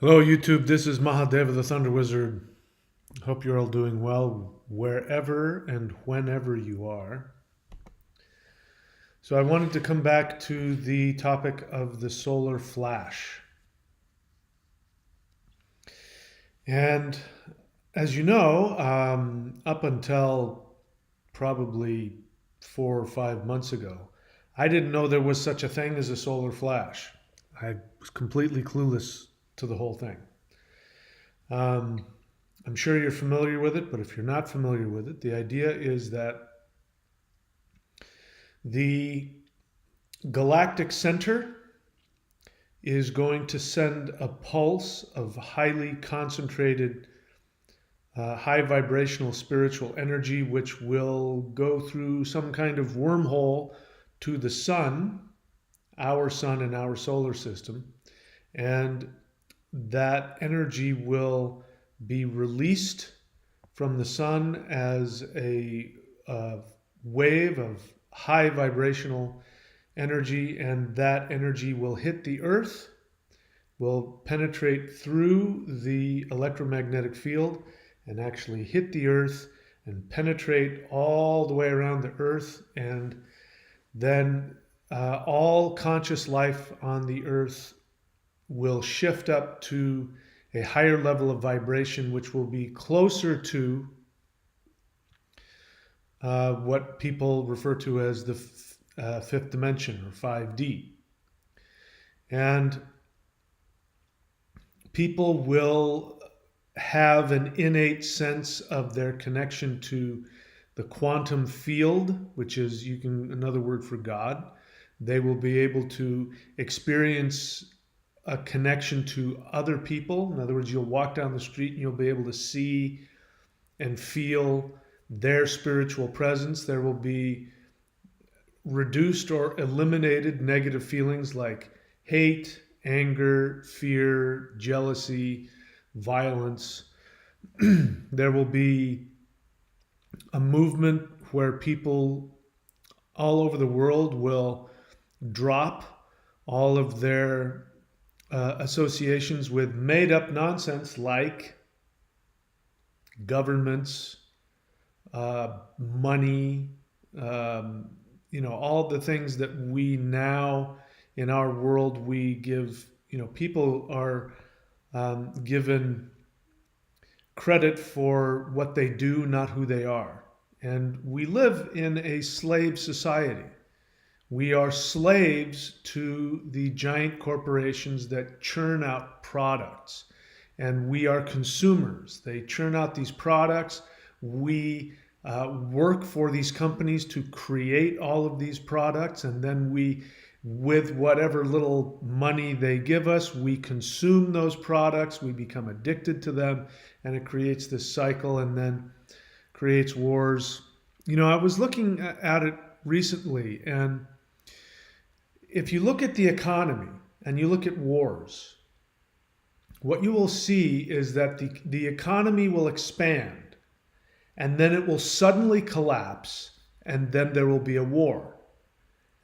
Hello, YouTube. This is Mahadeva, the Thunder Wizard. Hope you're all doing well wherever and whenever you are. So, I wanted to come back to the topic of the solar flash. And as you know, up until probably 4 or 5 months ago, I didn't know there was such a thing as a solar flash. I was completely clueless to the whole thing. Um, I'm sure you're familiar with it, but if you're not familiar with it, the idea is that the galactic center is going to send a pulse of highly concentrated, high vibrational spiritual energy, which will go through some kind of wormhole to the sun in our solar system. And that energy will be released from the sun as a wave of high vibrational energy, and that energy will hit the earth, will penetrate through the electromagnetic field and actually hit the earth and penetrate all the way around the earth, and then all conscious life on the earth will shift up to a higher level of vibration, which will be closer to what people refer to as the fifth dimension or 5D. And people will have an innate sense of their connection to the quantum field, which is, another word for God. They will be able to experience a connection to other people. In other words, you'll walk down the street and you'll be able to see and feel their spiritual presence. There will be reduced or eliminated negative feelings like hate, anger, fear, jealousy, violence. There will be a movement where people all over the world will drop all of their associations with made up nonsense like governments, money, all the things that we now in our world we give, people are given credit for what they do, not who they are. And we live in a slave society. We are slaves to the giant corporations that churn out products, and we are consumers. They churn out these products. We work for these companies to create all of these products, and then we, with whatever little money they give us, we consume those products. We become addicted to them, and it creates this cycle and then creates wars. I was looking at it recently, and if you look at the economy and you look at wars, what you will see is that the economy will expand and then it will suddenly collapse, and then there will be a war.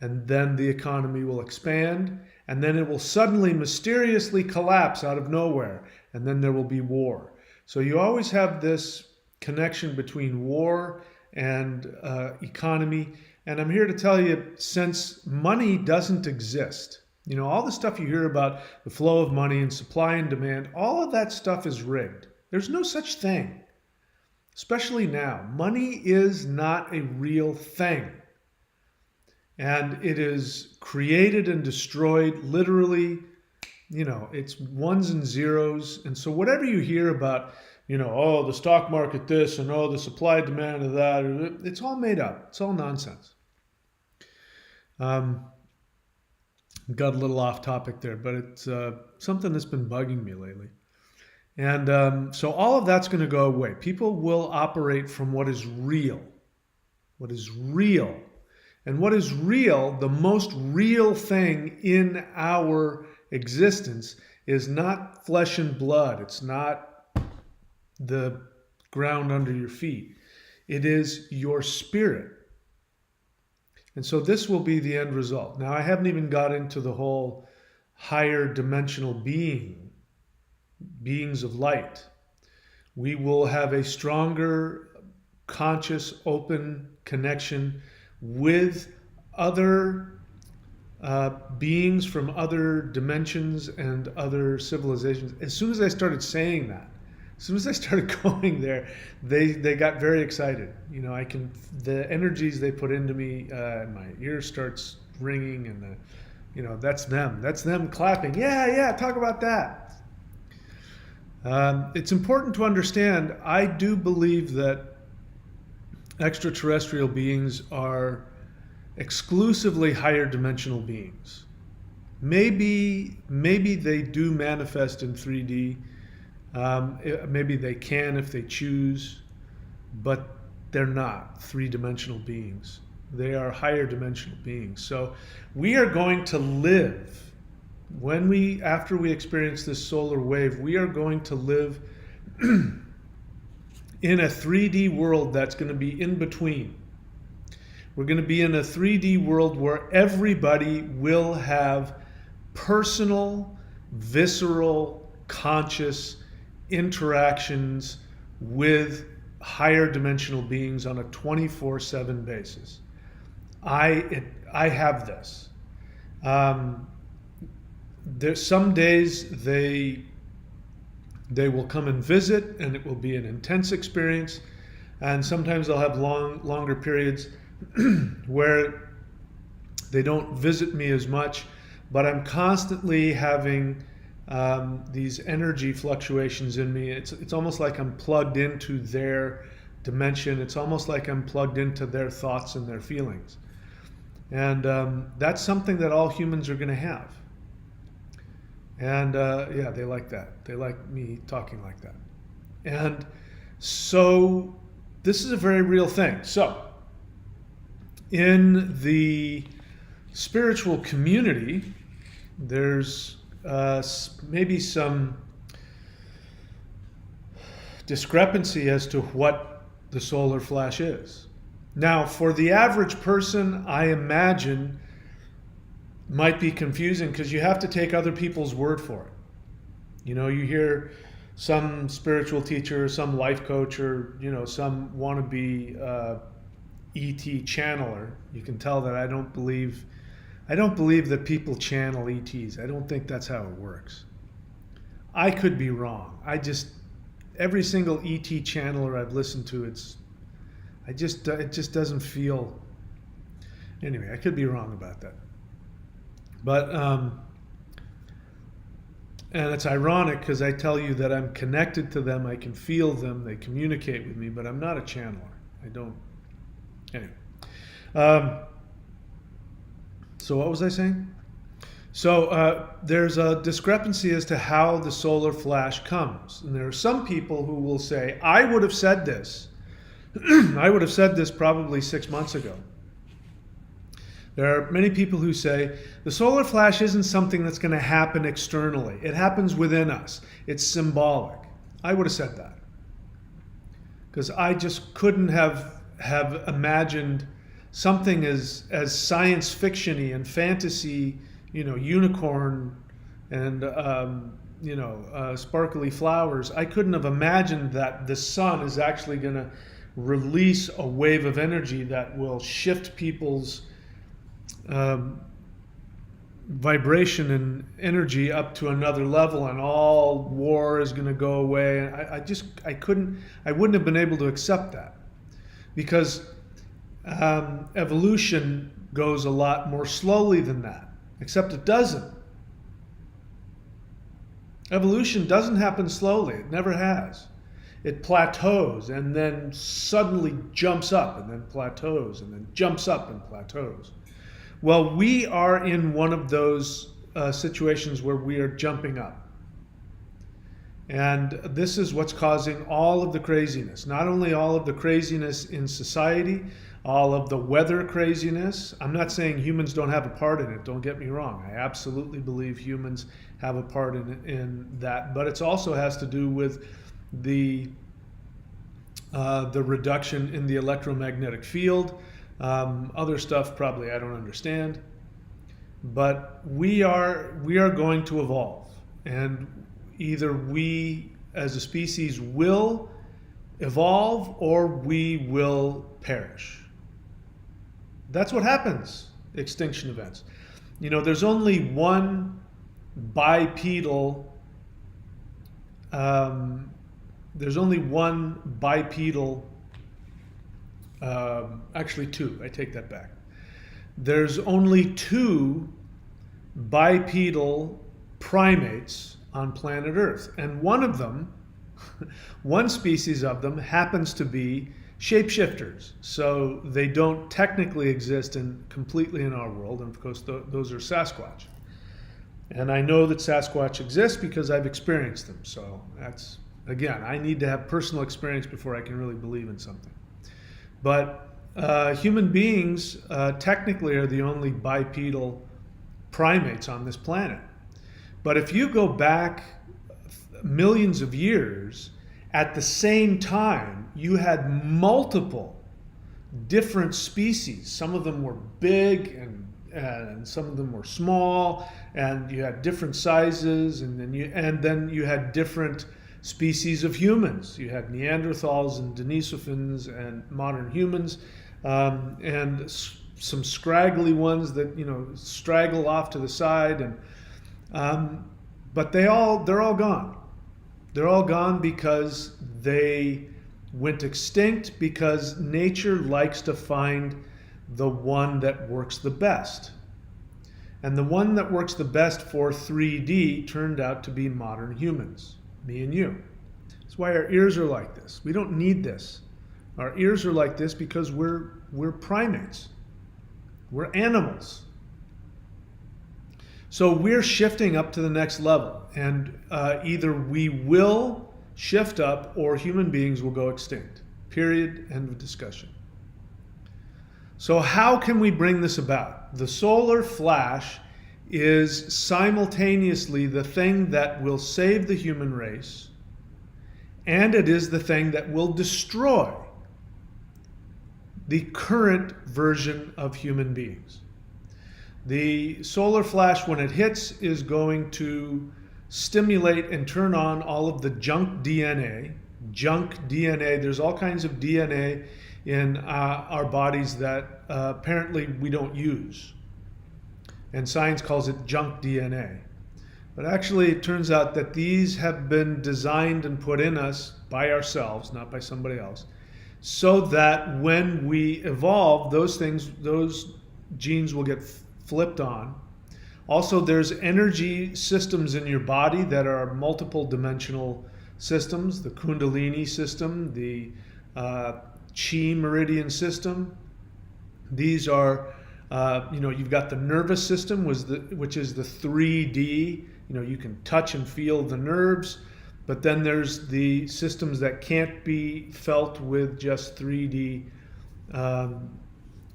And then the economy will expand, and then it will suddenly mysteriously collapse out of nowhere, and then there will be war. So you always have this connection between war and economy. And I'm here to tell you, since money doesn't exist, all the stuff you hear about the flow of money and supply and demand, all of that stuff is rigged. There's no such thing, especially now. Money is not a real thing. And it is created and destroyed literally, it's ones and zeros. And so whatever you hear about, oh, the stock market this and oh, the supply demand of that, it's all made up. It's all nonsense. Got a little off topic there, but it's something that's been bugging me lately. And so all of that's going to go away. People will operate from what is real. What is real. And what is real, the most real thing in our existence, is not flesh and blood. It's not the ground under your feet. It is your spirit. And so this will be the end result. Now, I haven't even got into the whole higher dimensional being beings of light. We will have a stronger, conscious, open connection with other beings from other dimensions and other civilizations. As soon as I started saying that, as soon as I started going there, they got very excited. You know, the energies they put into me, and my ear starts ringing, and that's them clapping. Yeah, talk about that. It's important to understand, I do believe that extraterrestrial beings are exclusively higher dimensional beings. Maybe they do manifest in 3D. Maybe they can if they choose, but they're not three-dimensional beings. They are higher dimensional beings. So we are going to live, after we experience this solar wave, we are going to live in a 3D world that's going to be in between. We're going to be in a 3D world where everybody will have personal, visceral, conscious interactions with higher dimensional beings on a 24/7 basis. I have this. There's some days they will come and visit, and it will be an intense experience. And sometimes I'll have longer periods where they don't visit me as much, but I'm constantly having these energy fluctuations in me. It's almost like I'm plugged into their dimension. It's almost like I'm plugged into their thoughts and their feelings. And that's something that all humans are going to have. And yeah, they like that. They like me talking like that. And so this is a very real thing. So in the spiritual community, there's maybe some discrepancy as to what the solar flash is. Now, for the average person, I imagine might be confusing because you have to take other people's word for it. You know, you hear some spiritual teacher, some life coach, or some wannabe ET channeler. You can tell that I don't believe that people channel ETs. I don't think that's how it works. I could be wrong. Every single ET channeler I've listened to, it just doesn't feel. Anyway, I could be wrong about that. But and it's ironic because I tell you that I'm connected to them. I can feel them. They communicate with me, but I'm not a channeler. I don't. Anyway. So what was I saying? So there's a discrepancy as to how the solar flash comes. And there are some people who will say, I would have said this. I would have said this probably 6 months ago. There are many people who say, the solar flash isn't something that's going to happen externally. It happens within us. It's symbolic. I would have said that. Because I just couldn't have imagined something as science fiction-y and fantasy, unicorn and sparkly flowers. I couldn't have imagined that the sun is actually going to release a wave of energy that will shift people's vibration and energy up to another level, and all war is going to go away. I wouldn't have been able to accept that, because evolution goes a lot more slowly than that, except it doesn't. Evolution doesn't happen slowly. It never has. It plateaus and then suddenly jumps up, and then plateaus and then jumps up and plateaus. Well, we are in one of those situations where we are jumping up. And this is what's causing all of the craziness. Not only all of the craziness in society, all of the weather craziness. I'm not saying humans don't have a part in it. Don't get me wrong. I absolutely believe humans have a part in that. But it also has to do with the reduction in the electromagnetic field. Other stuff probably I don't understand. But we are going to evolve. And either we as a species will evolve or we will perish. That's what happens, extinction events. There's only one bipedal, actually two, I take that back. There's only two bipedal primates on planet Earth. And one of them, one species of them happens to be shapeshifters. So they don't technically exist completely in our world. And of course, those are Sasquatch. And I know that Sasquatch exists because I've experienced them. So that's, again, I need to have personal experience before I can really believe in something. But human beings technically are the only bipedal primates on this planet. But if you go back millions of years, at the same time, you had multiple different species. Some of them were big and some of them were small, and you had different sizes, and then you had different species of humans. You had Neanderthals and Denisovans and modern humans, and some scraggly ones that straggle off to the side, but they're all gone. They're all gone because they went extinct, because nature likes to find the one that works the best. And the one that works the best for 3D turned out to be modern humans, me and you. That's why our ears are like this. We don't need this. Our ears are like this because we're primates. We're animals. So we're shifting up to the next level, and either we will shift up or human beings will go extinct. Period. End of discussion. So how can we bring this about? The solar flash is simultaneously the thing that will save the human race, and it is the thing that will destroy the current version of human beings. The solar flash, when it hits, is going to stimulate and turn on all of the junk DNA. There's all kinds of DNA in our bodies that apparently we don't use. And science calls it junk DNA. But actually, it turns out that these have been designed and put in us by ourselves, not by somebody else, so that when we evolve, those genes will get flipped on. Also, there's energy systems in your body that are multiple dimensional systems, the Kundalini system, the Chi meridian system. These are, you've got the nervous system, which is the 3D, you can touch and feel the nerves, but then there's the systems that can't be felt with just 3D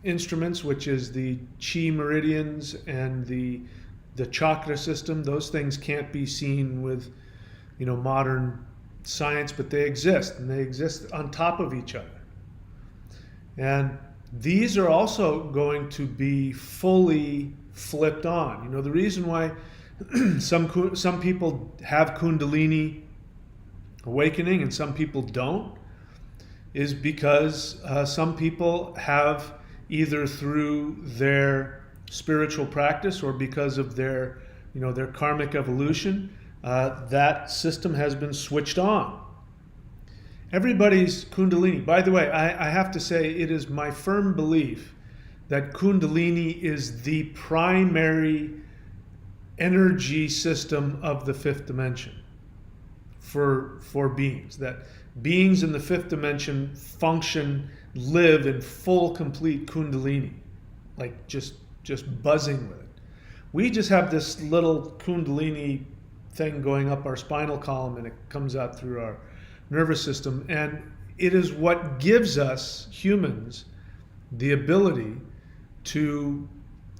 instruments, which is the Chi meridians and the chakra system. Those things can't be seen with modern science, but they exist, and they exist on top of each other. And these are also going to be fully flipped on. The reason why some people have Kundalini awakening and some people don't is because some people have, either through their spiritual practice or because of their karmic evolution, that system has been switched on. Everybody's Kundalini. By the way, I have to say, it is my firm belief that Kundalini is the primary energy system of the fifth dimension for beings. That beings in the fifth dimension live in full, complete Kundalini, like just buzzing with it. We just have this little Kundalini thing going up our spinal column, and it comes out through our nervous system, and it is what gives us humans the ability to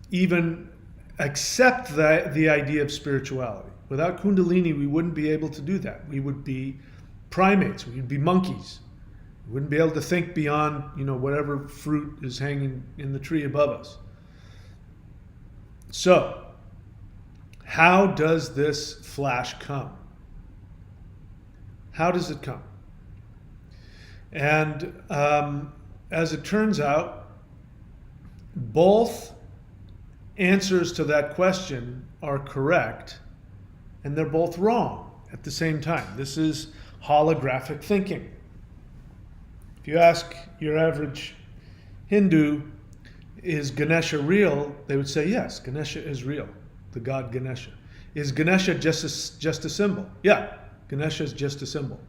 even accept the idea of spirituality. Without Kundalini, we wouldn't be able to do that. We would be primates. We would be monkeys. We wouldn't be able to think beyond, whatever fruit is hanging in the tree above us. So, how does this flash come? How does it come? And as it turns out, both answers to that question are correct, and they're both wrong at the same time. This is holographic thinking. If you ask your average Hindu, is Ganesha real? They would say, yes, Ganesha is real, the god Ganesha. Is Ganesha just a symbol? Yeah, Ganesha is just a symbol.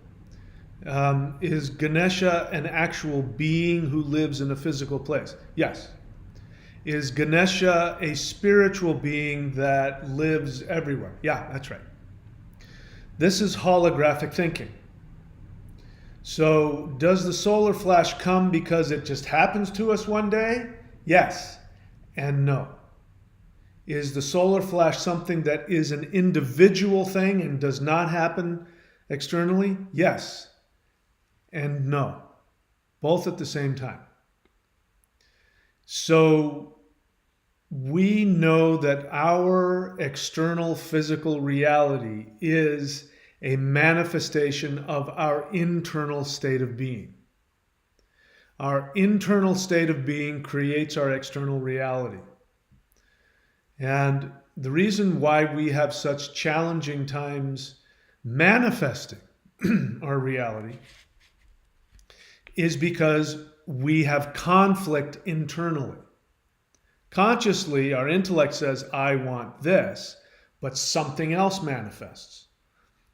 Is Ganesha an actual being who lives in a physical place? Yes. Is Ganesha a spiritual being that lives everywhere? Yeah, that's right. This is holographic thinking. So does the solar flash come because it just happens to us one day? Yes and no. Is the solar flash something that is an individual thing and does not happen externally? Yes and no. Both at the same time. So we know that our external physical reality is a manifestation of our internal state of being. Our internal state of being creates our external reality. And the reason why we have such challenging times manifesting our reality is because we have conflict internally. Consciously, our intellect says, I want this, but something else manifests.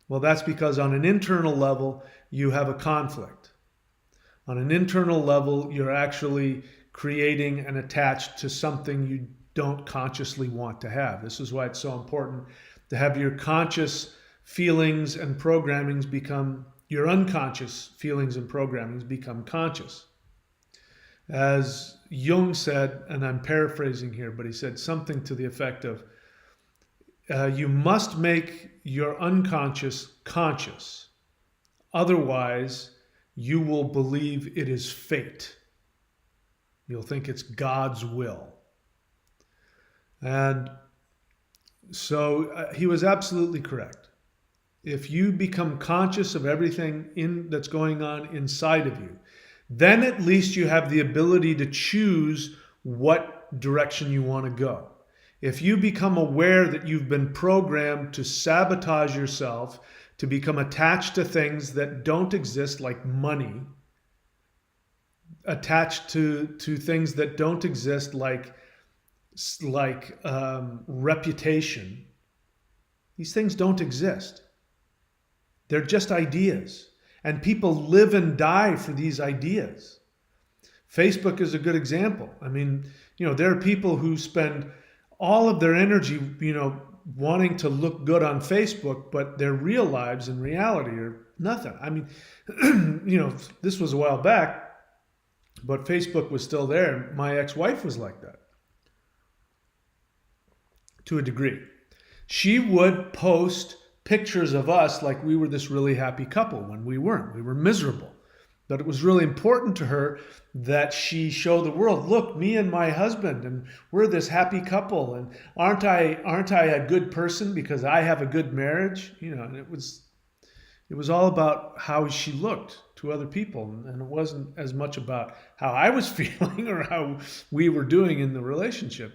Well, that's because on an internal level, you have a conflict. On an internal level, you're actually creating and attached to something you don't consciously want to have. This is why it's so important to have your conscious feelings and programmings become, your unconscious feelings and programmings become conscious. As Jung said, and I'm paraphrasing here, but he said something to the effect of, you must make your unconscious conscious. Otherwise, you will believe it is fate. You'll think it's God's will. And so he was absolutely correct. If you become conscious of everything that's going on inside of you, then at least you have the ability to choose what direction you want to go. If you become aware that you've been programmed to sabotage yourself, to become attached to things that don't exist, like money, attached to things that don't exist, like reputation, these things don't exist. They're just ideas. And people live and die for these ideas. Facebook is a good example. I mean, there are people who spend all of their energy, wanting to look good on Facebook, but their real lives in reality are nothing. I mean, this was a while back, but Facebook was still there. My ex-wife was like that to a degree. She would post pictures of us like we were this really happy couple when we weren't. We were miserable. But it was really important to her that she show the world, look, me and my husband, and we're this happy couple, and aren't I a good person because I have a good marriage? And it was all about how she looked to other people, and it wasn't as much about how I was feeling or how we were doing in the relationship.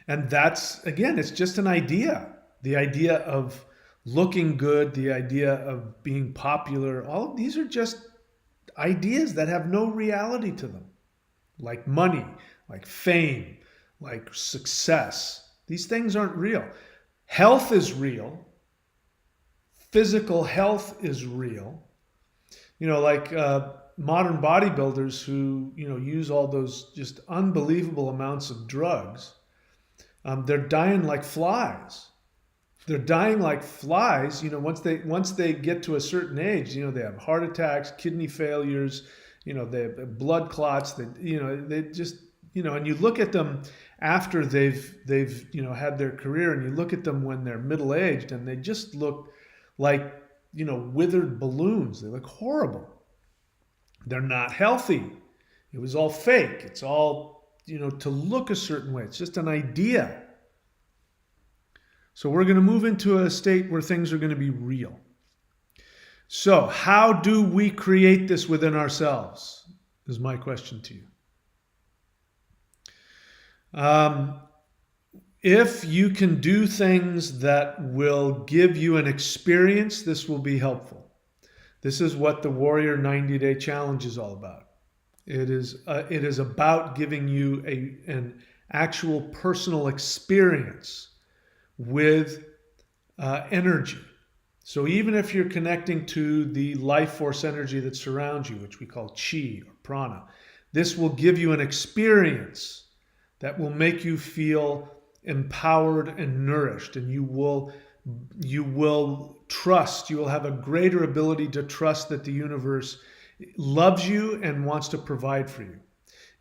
And that's, again, it's just an idea. The idea of looking good, the idea of being popular, all of these are just ideas that have no reality to them. Like money, like fame, like success. These things aren't real. Health is real. Physical health is real. Like modern bodybuilders who, use all those just unbelievable amounts of drugs. They're dying like flies. They're dying like flies, once they get to a certain age, they have heart attacks, kidney failures, they have blood clots, they just, and you look at them after they've had their career, and you look at them when they're middle-aged, and they just look like, withered balloons. They look horrible. They're not healthy. It was all fake. It's all, to look a certain way. It's just an idea. So we're going to move into a state where things are going to be real. So, how do we create this within ourselves? Is my question to you. If you can do things that will give you an experience, this will be helpful. This is what the Warrior 90-Day Challenge is all about. It is about giving you an actual personal experience with energy. So even if you're connecting to the life force energy that surrounds you, which we call chi or prana, this will give you an experience that will make you feel empowered and nourished, and you will trust, you will have a greater ability to trust that the universe loves you and wants to provide for you.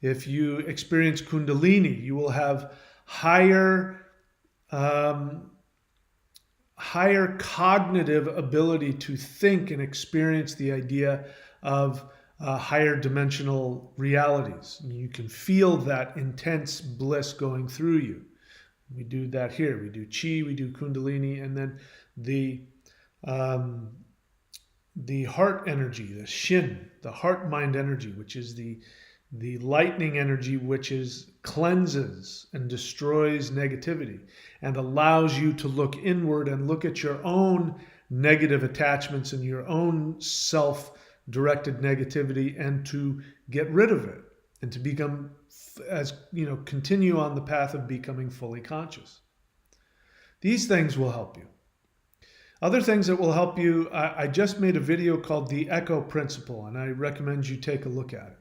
If you experience Kundalini, you will have higher cognitive ability to think and experience the idea of higher dimensional realities. You can feel that intense bliss going through you. We do that here. We do chi, we do Kundalini, and then the heart energy, the shin, the heart-mind energy, which is the lightning energy, which cleanses and destroys negativity and allows you to look inward and look at your own negative attachments and your own self-directed negativity and to get rid of it and to become, continue on the path of becoming fully conscious. These things will help you. Other things that will help you, I just made a video called The Echo Principle, and I recommend you take a look at it.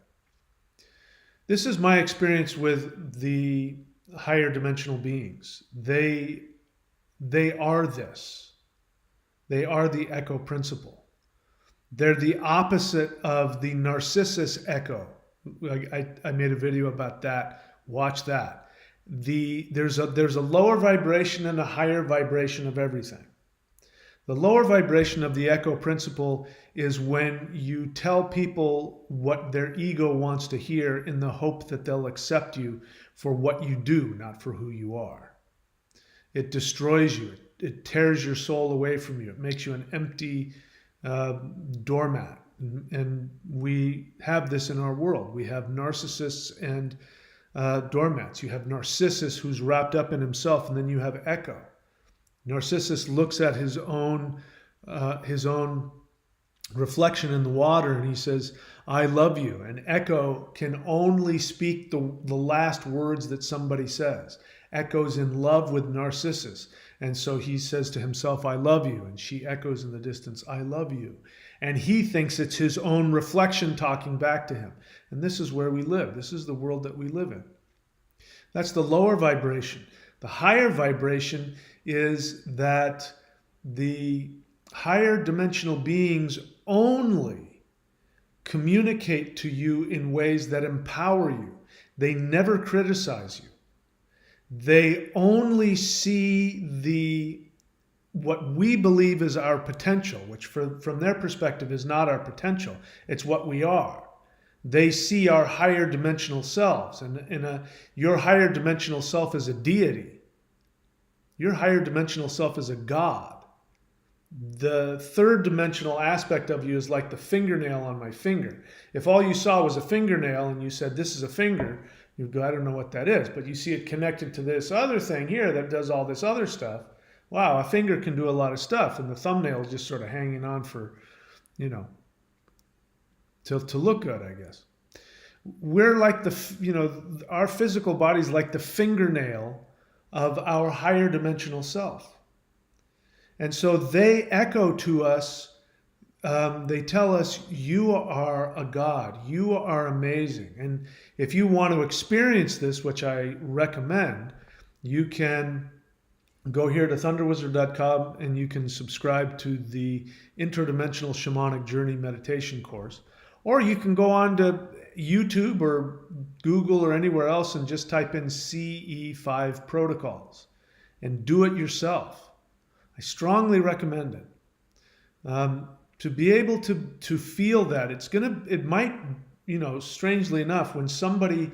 This is my experience with the higher dimensional beings. They are this. They are the echo principle. They're the opposite of the Narcissus echo. I made a video about that. Watch that. There's a lower vibration and a higher vibration of everything. The lower vibration of the echo principle is when you tell people what their ego wants to hear in the hope that they'll accept you for what you do, not for who you are. It destroys you. It tears your soul away from you. It makes you an empty doormat. And we have this in our world. We have narcissists and doormats. You have Narcissus who's wrapped up in himself, and then you have Echo. Narcissus looks at his own reflection in the water and he says, I love you. And Echo can only speak the last words that somebody says. Echo's in love with Narcissus. And so he says to himself, I love you. And she echoes in the distance, I love you. And he thinks it's his own reflection talking back to him. And this is where we live. This is the world that we live in. That's the lower vibration. The higher vibration is that the higher dimensional beings only communicate to you in ways that empower you. They never criticize you. They only see what we believe is our potential, which from their perspective is not our potential. It's what we are. They see our higher dimensional selves. And your higher dimensional self is a deity. Your higher dimensional self is a god. The third dimensional aspect of you is like the fingernail on my finger. If all you saw was a fingernail and you said, this is a finger, you'd go, I don't know what that is. But you see it connected to this other thing here that does all this other stuff. Wow, a finger can do a lot of stuff. And the thumbnail is just sort of hanging on for, to look good, I guess. We're like our physical body's like the fingernail of our higher dimensional self. And so they echo to us, they tell us, you are a god, you are amazing. And if you want to experience this, which I recommend, you can go here to thunderwizard.com and you can subscribe to the Interdimensional Shamanic Journey meditation course. Or you can go on to YouTube or Google or anywhere else and just type in CE5 protocols and do it yourself. I strongly recommend it. To be able to feel that, it might, strangely enough, when somebody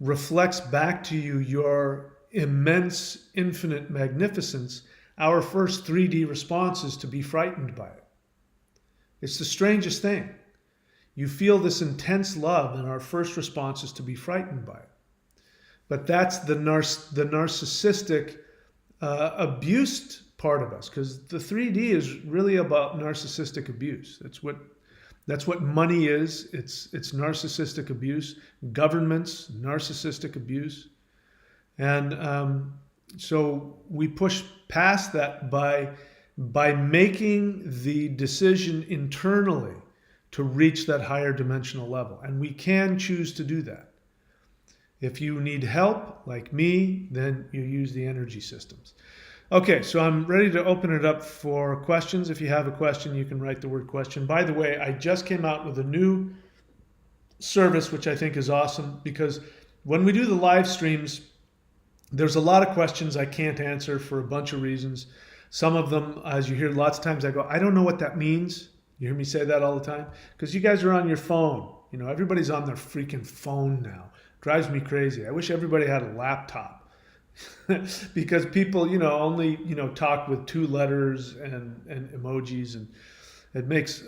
reflects back to you your immense, infinite magnificence, our first 3D response is to be frightened by it. It's the strangest thing. You feel this intense love, and our first response is to be frightened by it. But that's the narcissistic abused part of us, because the 3D is really about narcissistic abuse. That's what money is. It's narcissistic abuse. Governments, narcissistic abuse. And so we push past that by making the decision internally to reach that higher dimensional level. And we can choose to do that. If you need help, like me, then you use the energy systems. Okay, so I'm ready to open it up for questions. If you have a question, you can write the word question. By the way, I just came out with a new service, which I think is awesome, because when we do the live streams, there's a lot of questions I can't answer for a bunch of reasons. Some of them, as you hear lots of times, I go, I don't know what that means. You hear me say that all the time? Because you guys are on your phone. You know, everybody's on their freaking phone now. Drives me crazy. I wish everybody had a laptop. Because people, only, talk with 2 letters and emojis, and it makes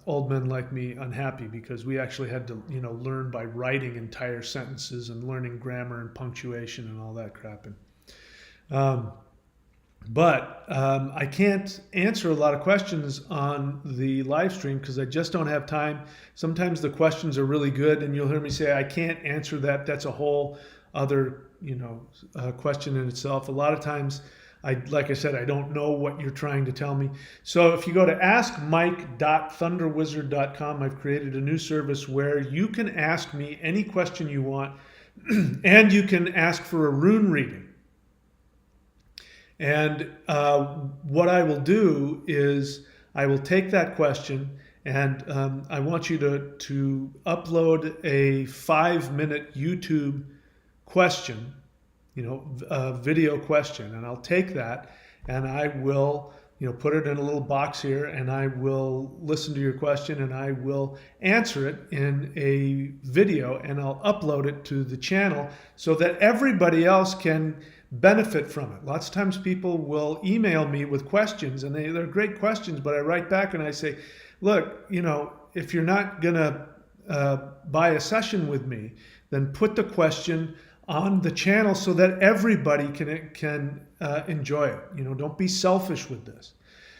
old men like me unhappy, because we actually had to, learn by writing entire sentences and learning grammar and punctuation and all that crap. But I can't answer a lot of questions on the live stream because I just don't have time. Sometimes the questions are really good, and you'll hear me say, I can't answer that. That's a whole other, question in itself. A lot of times, like I said, I don't know what you're trying to tell me. So if you go to askmike.thunderwizard.com, I've created a new service where you can ask me any question you want, and you can ask for a rune reading. And what I will do is I will take that question, and I want you to upload a 5-minute YouTube question, a video question, and I'll take that and I will, put it in a little box here, and I will listen to your question and I will answer it in a video, and I'll upload it to the channel so that everybody else can benefit from it. Lots of times people will email me with questions, and they're great questions, but I write back and I say, look, if you're not going to buy a session with me, then put the question on the channel so that everybody can enjoy it. Don't be selfish with this.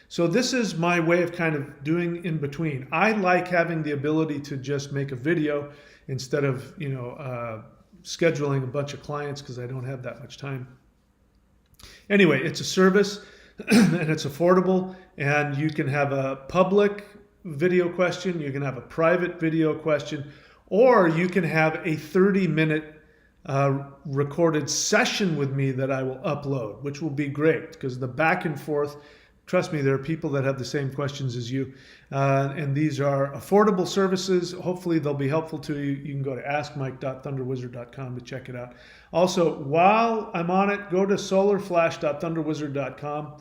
So this is my way of kind of doing in between. I like having the ability to just make a video instead of, scheduling a bunch of clients, because I don't have that much time. Anyway, it's a service and it's affordable, and you can have a public video question, you can have a private video question, or you can have a 30-minute recorded session with me that I will upload, which will be great, because the back and forth, trust me, there are people that have the same questions as you, and these are affordable services. Hopefully they'll be helpful to you. You can go to askmike.thunderwizard.com to check it out. Also, while I'm on it, go to solarflash.thunderwizard.com.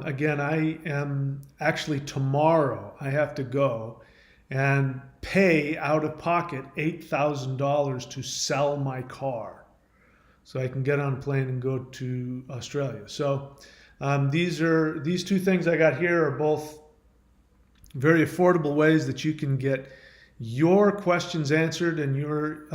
Again, I am actually tomorrow, I have to go and pay out of pocket $8,000 to sell my car so I can get on a plane and go to Australia. So these 2 things I got here are both very affordable ways that you can get your questions answered and your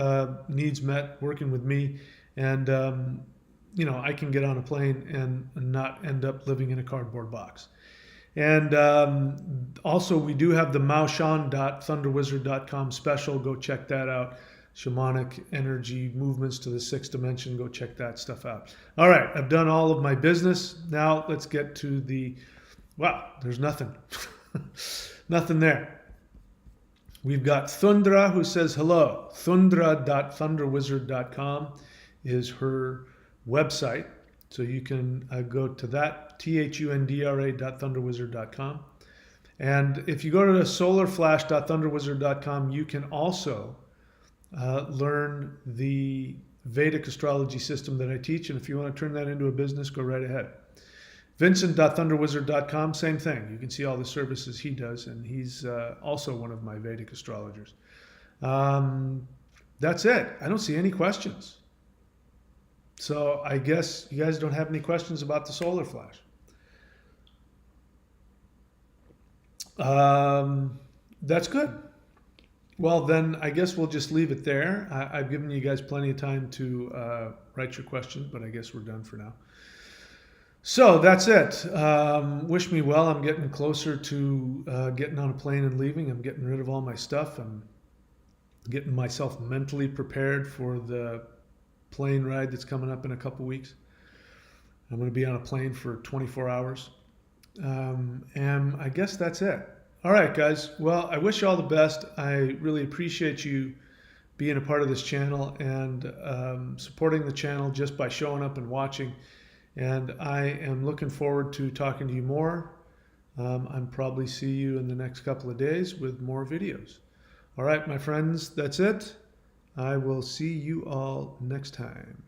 needs met working with me. And, I can get on a plane and not end up living in a cardboard box. And also, we do have the maoshan.thunderwizard.com special. Go check that out. Shamanic energy movements to the 6th dimension. Go check that stuff out. All right, I've done all of my business. Now let's get to there's nothing. Nothing there. We've got Thundra, who says hello. Thundra.thunderwizard.com is her website. So you can go to that, THUNDRA.thunderwizard.com. And if you go to solarflash.thunderwizard.com, you can also learn the Vedic astrology system that I teach. And if you want to turn that into a business, go right ahead. Vincent.thunderwizard.com, same thing. You can see all the services he does, and he's also one of my Vedic astrologers. That's it. I don't see any questions. So I guess you guys don't have any questions about the solar flash. That's good. Well, then I guess we'll just leave it there. I've given you guys plenty of time to write your questions, but I guess we're done for now. So that's it. Wish me well. I'm getting closer to getting on a plane and leaving. I'm getting rid of all my stuff. I'm getting myself mentally prepared for the plane ride that's coming up in a couple weeks. I'm going to be on a plane for 24 hours. And I guess that's it. All right, guys. Well, I wish you all the best. I really appreciate you being a part of this channel and supporting the channel just by showing up and watching. And I am looking forward to talking to you more. I'm probably see you in the next couple of days with more videos. All right, my friends, that's it. I will see you all next time.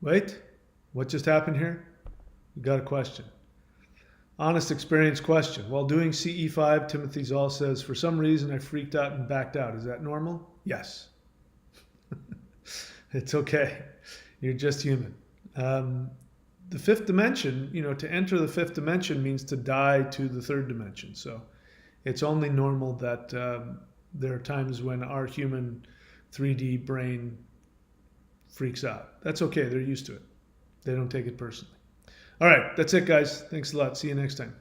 Wait, what just happened here? We got a question. Honest experience question. While doing CE5, Timothy Zoll says, for some reason I freaked out and backed out. Is that normal? Yes. It's okay. You're just human. The fifth dimension, to enter the fifth dimension means to die to the third dimension. So it's only normal that there are times when our human 3D brain freaks out. That's okay. They're used to it. They don't take it personally. All right. That's it, guys. Thanks a lot. See you next time.